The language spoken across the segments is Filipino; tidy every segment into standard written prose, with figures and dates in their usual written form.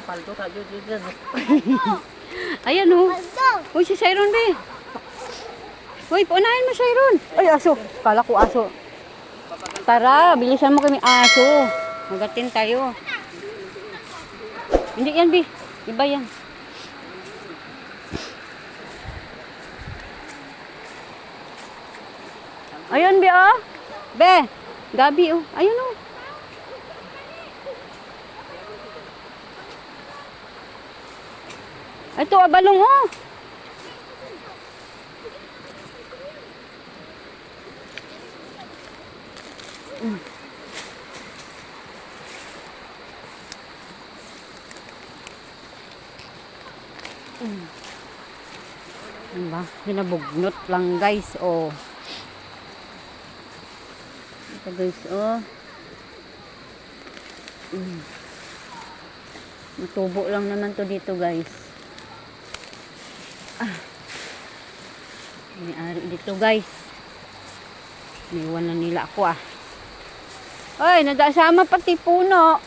paldo ka dyan. Ayan o. Uy, si Siron, be. Uy, paunahin mo, Siron. Ay, aso. Kala ko aso. Tara, bilisan mo kami aso. Magatin tayo. Hindi yan, be. Iba yan. Ayun, be, oh. Be, gabi, oh. Ayun, oh. Ito, abalong, oh. Diba? Hinabugnot lang, guys, oh. Ito, guys, oh. Matubo lang naman to dito, guys. May-ari dito, guys. Niwan na nila ako, ah. Ay, nadasama pati puno.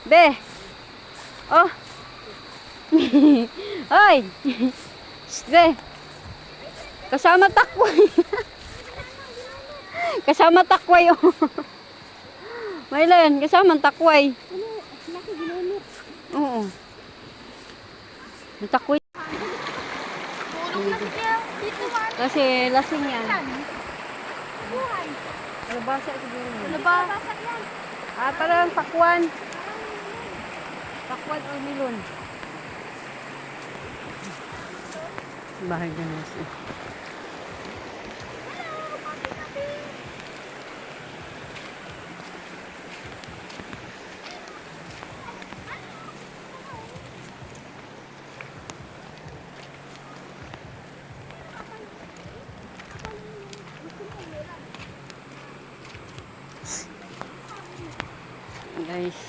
Be. Oh. Ay. Be. Kasama takway. Kasama takway, oh. Maylan, kasama takway. Oo. Takway. Kasi lasing yan. Alabasa siguro. Alabasa yan. Ah, parang pakwan. Pakwan o milon. Bahay na nasi. Guys,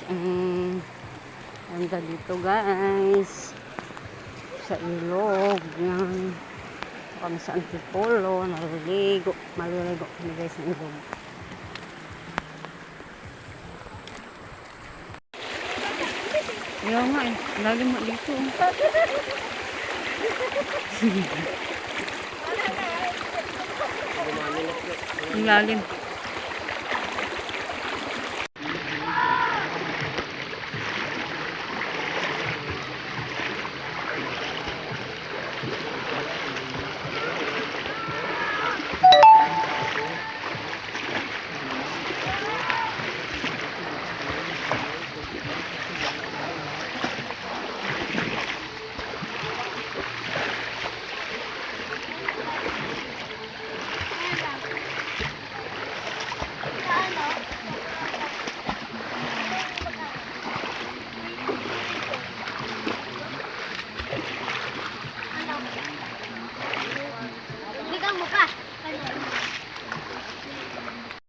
ganda dito, guys, sa ilog yan kami sa Antipolo, maliligo kami, guys, sa ilog. Ayaw nga, lalim mo dito. Ang lalim.